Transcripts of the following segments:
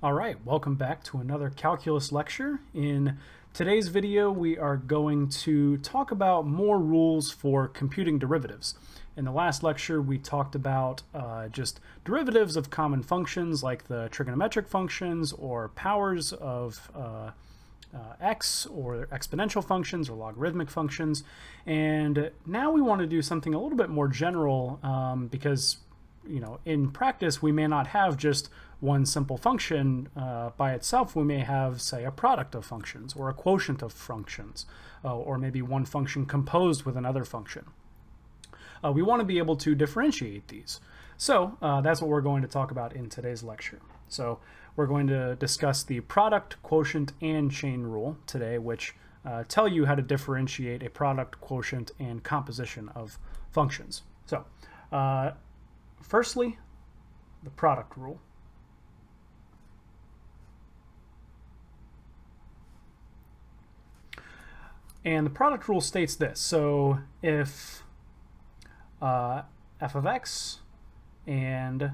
All right, welcome back to another calculus lecture. In today's video, we are going to talk about more rules for computing derivatives. In the last lecture, we talked about just derivatives of common functions like the trigonometric functions or powers of x, or exponential functions or logarithmic functions. And now we want to do something a little bit more general because in practice, we may not have just one simple function by itself. We may have, say, a product of functions or a quotient of functions, or maybe one function composed with another function. We want to be able to differentiate these. So that's what we're going to talk about in today's lecture. So we're going to discuss the product, quotient, and chain rule today, which tell you how to differentiate a product, quotient, and composition of functions. So firstly, the product rule. And the product rule states this. So if f of x and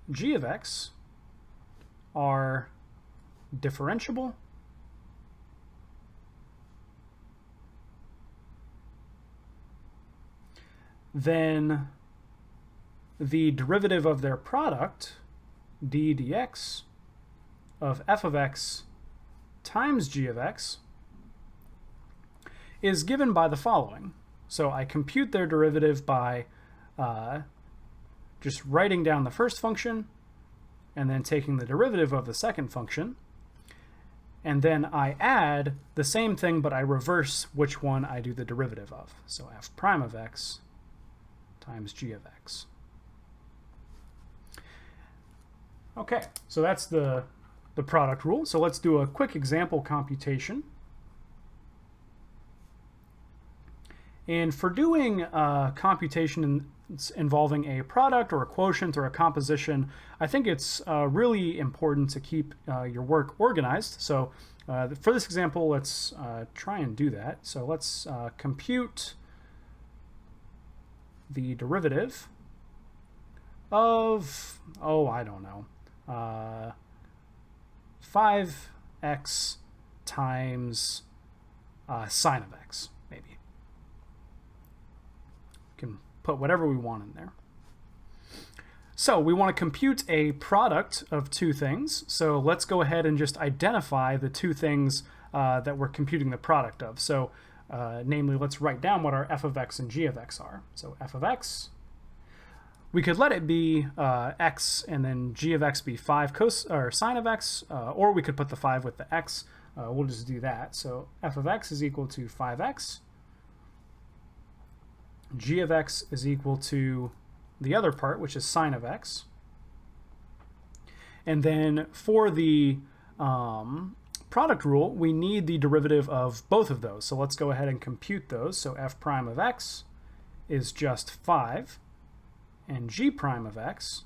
g of x are differentiable, then the derivative of their product, d dx, of f of x times g of x is given by the following. So I compute their derivative by just writing down the first function and then taking the derivative of the second function. And then I add the same thing, but I reverse which one I do the derivative of. So f prime of x times g of x. Okay, so that's the product rule. So let's do a quick example computation. And for doing computation involving a product or a quotient or a composition, I think it's really important to keep your work organized. So for this example, let's try and do that. So let's compute the derivative of, I don't know, 5x times sine of x, maybe. Can put whatever we want in there. So we want to compute a product of two things. So let's go ahead and just identify the two things that we're computing the product of. So namely, let's write down what our f of x and g of x are. So f of x, we could let it be x and then g of x be 5 sine of x, or we could put the 5 with the x. We'll just do that. So f of x is equal to 5x. G of x is equal to the other part, which is sine of x. And then for the product rule, we need the derivative of both of those. So let's go ahead and compute those. So f prime of x is just 5, and g prime of x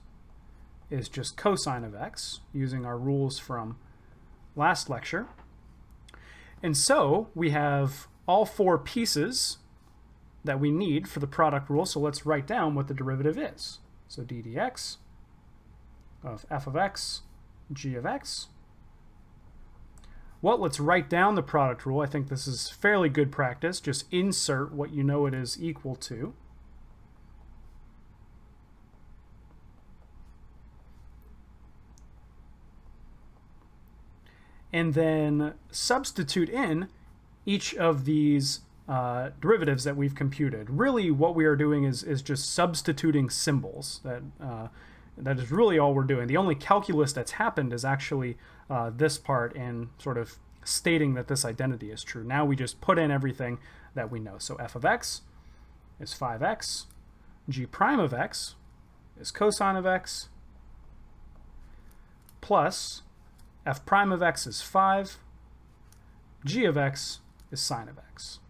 is just cosine of x, using our rules from last lecture. And so we have all four pieces that we need for the product rule. So let's write down what the derivative is. So d dx of f of x, g of x. Well, let's write down the product rule. I think this is fairly good practice. Just insert what you know it is equal to. And then substitute in each of these derivatives that we've computed. Really what we are doing is just substituting symbols. That is really all we're doing. The only calculus that's happened is actually this part and sort of stating that this identity is true. Now we just put in everything that we know. So f of x is 5x, g prime of x is cosine of x, plus f prime of x is 5, g of x is sine of x.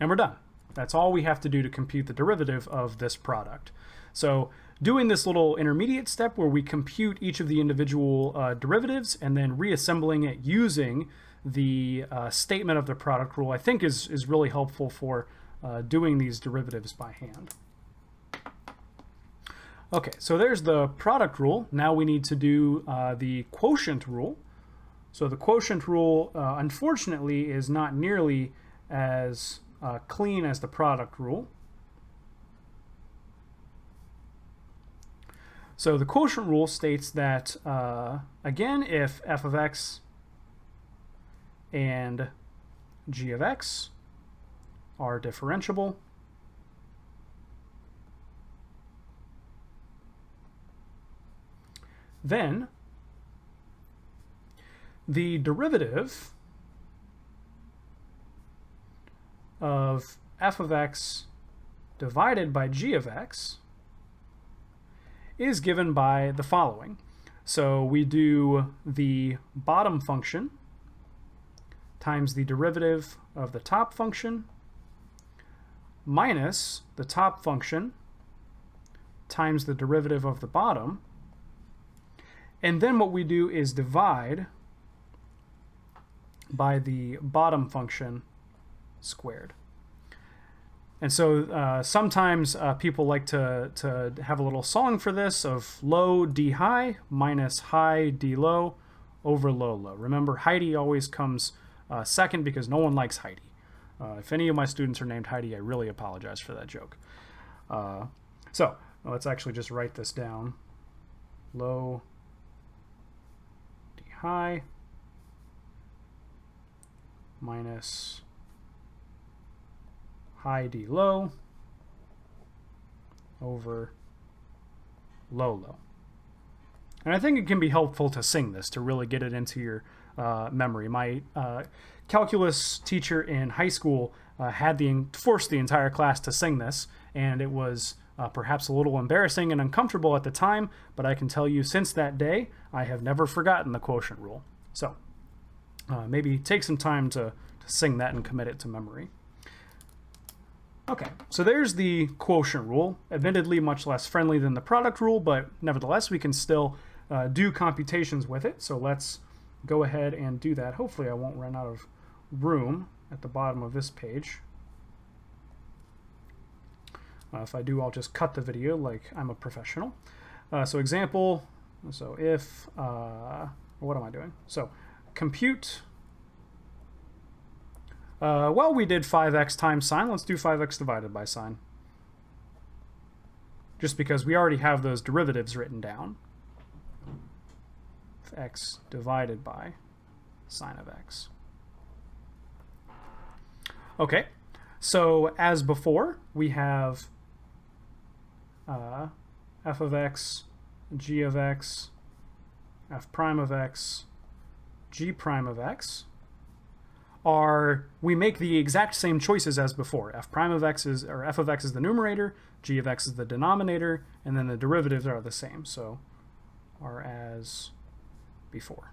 And we're done. That's all we have to do to compute the derivative of this product. So doing this little intermediate step where we compute each of the individual derivatives and then reassembling it using the statement of the product rule, I think is really helpful for doing these derivatives by hand. Okay, so there's the product rule. Now we need to do the quotient rule. So the quotient rule, unfortunately, is not nearly as clean as the product rule. So the quotient rule states that, again, if f of x and g of x are differentiable, then the derivative of f of x divided by g of x is given by the following. So we do the bottom function times the derivative of the top function minus the top function times the derivative of the bottom. And then what we do is divide by the bottom function squared. And so sometimes people like to have a little song for this of low d high minus high d low over low low. Remember, Heidi always comes second because no one likes Heidi. If any of my students are named Heidi, I really apologize for that joke. So let's actually just write this down. Low d high minus high d low over low low. And I think it can be helpful to sing this to really get it into your memory. My calculus teacher in high school forced the entire class to sing this, and it was perhaps a little embarrassing and uncomfortable at the time, but I can tell you since that day I have never forgotten the quotient rule. So maybe take some time to sing that and commit it to memory. Okay, so there's the quotient rule, admittedly much less friendly than the product rule, but nevertheless we can still do computations with it. So let's go ahead and do that. Hopefully I won't run out of room at the bottom of this page. If I do, I'll just cut the video like I'm a professional. So example, so if, what am I doing? So compute, well, we did 5x times sine. Let's do 5x divided by sine. Just because we already have those derivatives written down. X divided by sine of x. Okay, so as before, we have f of x, g of x, f prime of x, g prime of x. We make the exact same choices as before. F prime of x is, or f of x is the numerator, g of x is the denominator, and then the derivatives are the same, so are as before.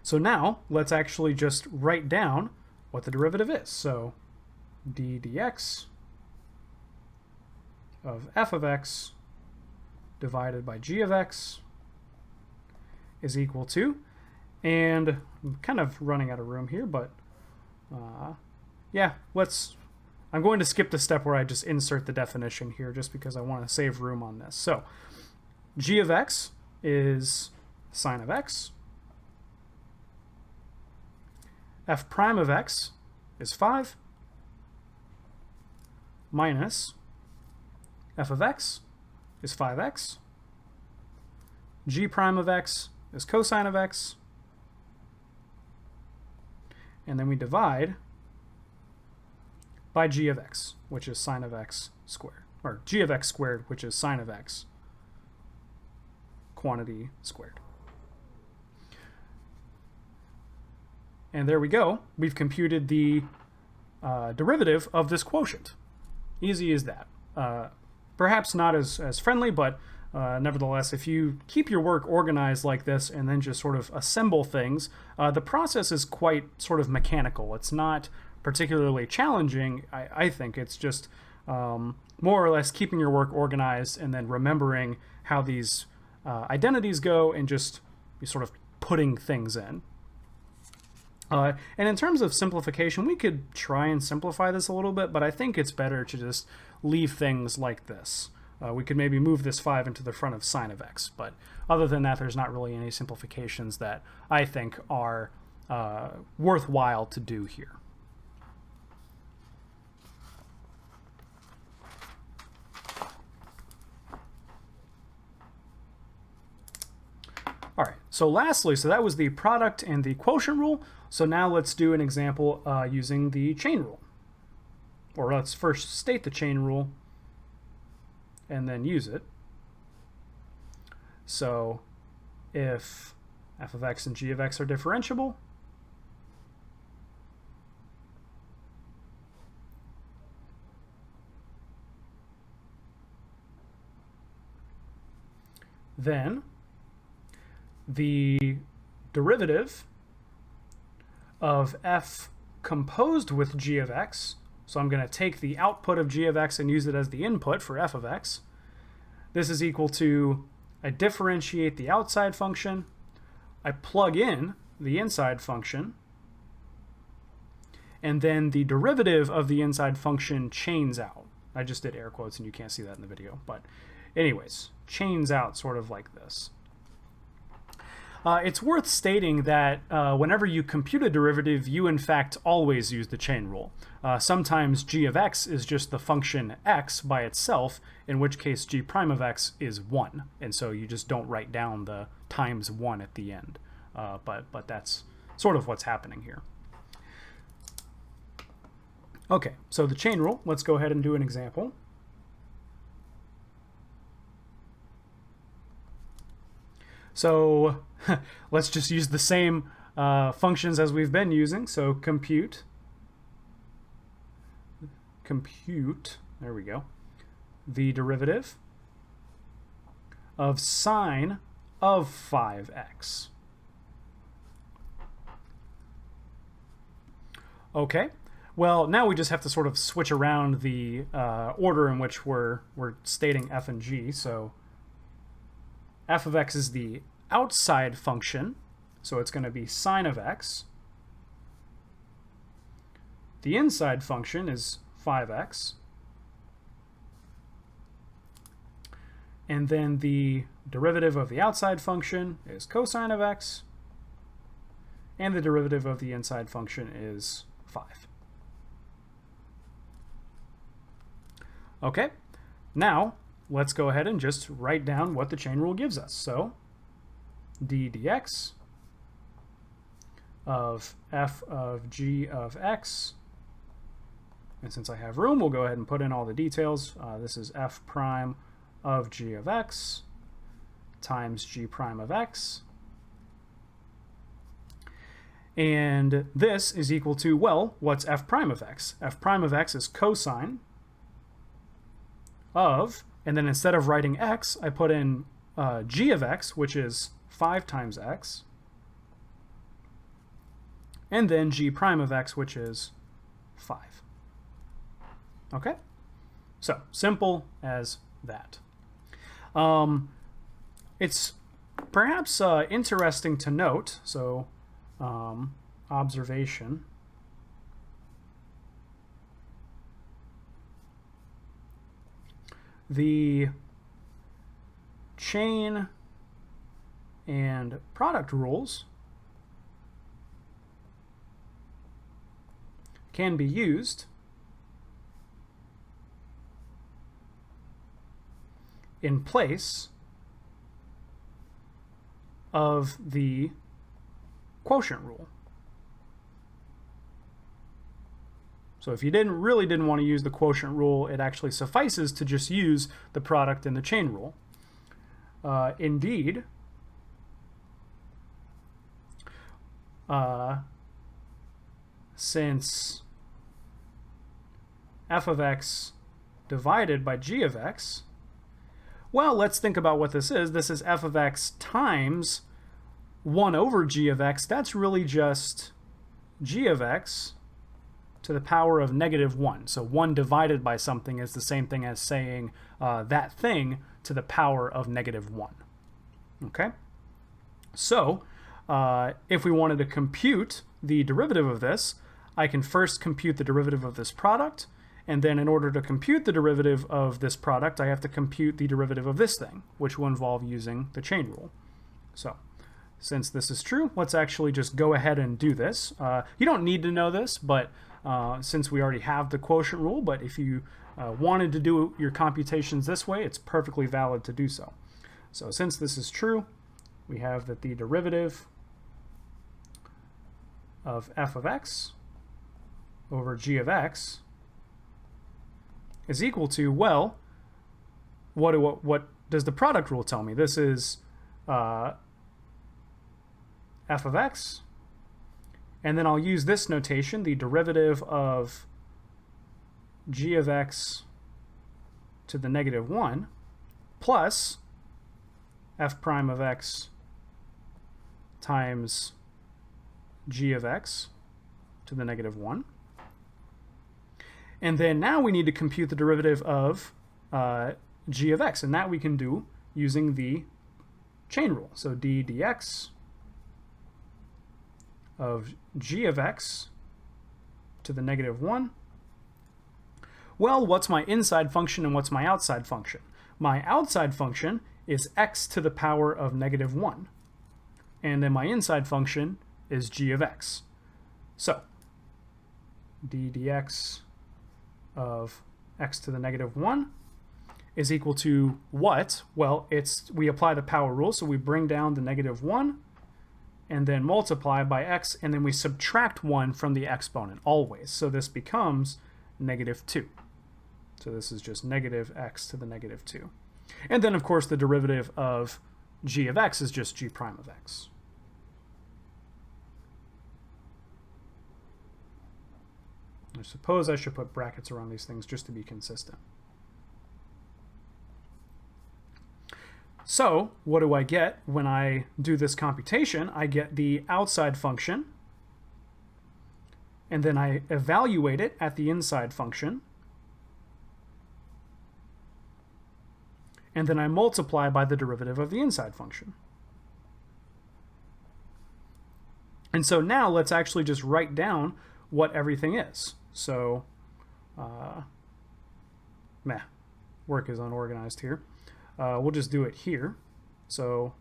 So now let's actually just write down what the derivative is. So d dx of f of x divided by g of x is equal to, and I'm kind of running out of room here, but yeah, I'm going to skip the step where I just insert the definition here just because I want to save room on this. So g of x is sine of x. F prime of x is 5 minus f of x is 5x. G prime of x is cosine of x. And then we divide by g of x, which is sine of x squared, or g of x squared, which is sine of x quantity squared. And there we go. We've computed the derivative of this quotient. Easy as that. Perhaps not as friendly, but nevertheless, if you keep your work organized like this and then just sort of assemble things, the process is quite sort of mechanical. It's not particularly challenging, I think. It's just more or less keeping your work organized and then remembering how these identities go and just sort of putting things in. And in terms of simplification, we could try and simplify this a little bit, but I think it's better to just leave things like this. We could maybe move this 5 into the front of sine of x, but other than that, there's not really any simplifications that I think are worthwhile to do here. All right, so lastly, so that was the product and the quotient rule. So now let's do an example using the chain rule. Or let's first state the chain rule and then use it. So if f of x and g of x are differentiable, then the derivative of f composed with g of x, so I'm going to take the output of g of x and use it as the input for f of x. This is equal to, I differentiate the outside function, I plug in the inside function, and then the derivative of the inside function chains out. I just did air quotes and you can't see that in the video, but anyways, chains out sort of like this. It's worth stating that whenever you compute a derivative, you in fact always use the chain rule. Sometimes g of x is just the function x by itself, in which case g prime of x is 1, and so you just don't write down the times 1 at the end. But that's sort of what's happening here. Okay, so the chain rule, let's go ahead and do an example. So let's just use the same functions as we've been using. So compute, there we go, the derivative of sine of 5x. Okay, well, now we just have to sort of switch around the order in which we're stating f and g. So f of x is the outside function, so it's going to be sine of x. The inside function is 5x. And then the derivative of the outside function is cosine of x. And the derivative of the inside function is 5. Okay, now let's go ahead and just write down what the chain rule gives us. So d dx of f of g of x, and since I have room, we'll go ahead and put in all the details. This is f prime of g of x times g prime of x. And this is equal to, well, what's f prime of x? F prime of x is cosine of, and then instead of writing x, I put in g of x, which is 5 times x, and then g prime of x, which is 5. Okay? So, simple as that. It's perhaps interesting to note, so observation, the chain and product rules can be used in place of the quotient rule. So if you really didn't want to use the quotient rule, it actually suffices to just use the product and the chain rule. Indeed, since f of x divided by g of x, well, let's think about what this is. This is f of x times 1 over g of x. That's really just g of x to the power of -1. So 1 divided by something is the same thing as saying that thing to the power of -1. Okay? So if we wanted to compute the derivative of this, I can first compute the derivative of this product, and then in order to compute the derivative of this product, I have to compute the derivative of this thing, which will involve using the chain rule. So since this is true, let's actually just go ahead and do this. You don't need to know this, but since we already have the quotient rule, but if you wanted to do your computations this way, it's perfectly valid to do so. So since this is true, we have that the derivative of f of x over g of x is equal to, well, what does the product rule tell me? This is f of x, and then I'll use this notation, the derivative of g of x to the negative 1 plus f prime of x times g of x to the negative 1. And then now we need to compute the derivative of g of x, and that we can do using the chain rule. So d dx of g of x to the negative 1. Well, what's my inside function and what's my outside function? My outside function is x to the power of negative 1. And then my inside function is g of x. So d dx of x to the negative 1 is equal to what? Well, we apply the power rule, so we bring down the negative 1 and then multiply by x, and then we subtract 1 from the exponent always. So this becomes negative 2. So this is just negative x to the negative 2. And then, of course, the derivative of g of x is just g prime of x. I suppose I should put brackets around these things just to be consistent. So what do I get when I do this computation? I get the outside function, and then I evaluate it at the inside function, and then I multiply by the derivative of the inside function. And so now let's actually just write down what everything is. So, work is unorganized here. We'll just do it here. So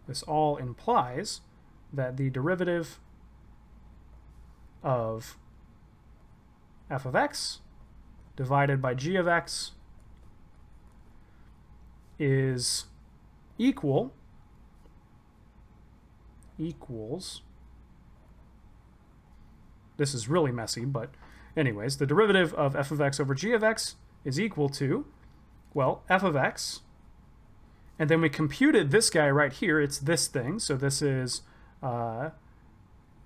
this all implies that the derivative of f of x divided by g of x is equals, this is really messy, but anyways, the derivative of f of x over g of x is equal to, well, f of x, and then we computed this guy right here, it's this thing, so this is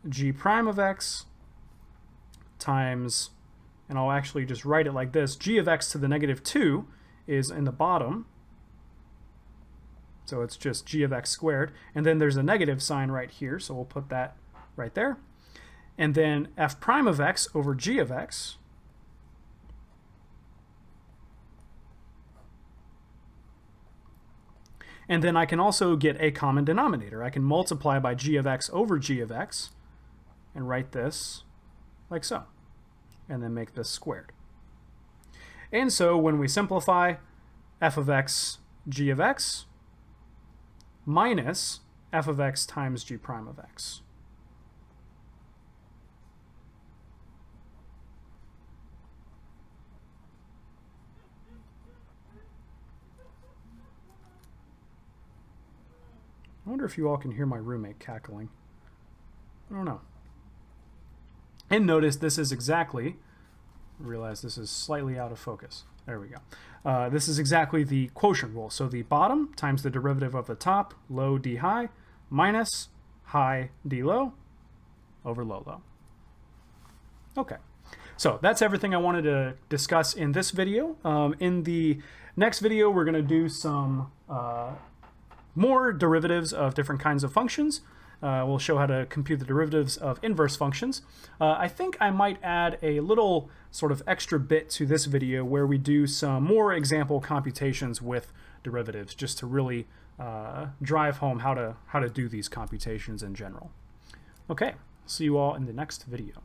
g prime of x times, and I'll actually just write it like this, g of x to the negative 2 is in the bottom, so it's just g of x squared, and then there's a negative sign right here, so we'll put that right there. And then f prime of x over g of x and then I can also get a common denominator. I can multiply by g of x over g of x and write this like so, and then make this squared. And so when we simplify, f of x g of x minus f of x times g prime of x. I wonder if you all can hear my roommate cackling. I don't know. And notice this is exactly, realize this is slightly out of focus. There we go. This is exactly the quotient rule. So the bottom times the derivative of the top, low d high, minus high d low over low low. Okay. So that's everything I wanted to discuss in this video. In the next video, we're going to do some more derivatives of different kinds of functions. We'll show how to compute the derivatives of inverse functions. I think I might add a little sort of extra bit to this video where we do some more example computations with derivatives, just to really drive home how to do these computations in general. Okay, see you all in the next video.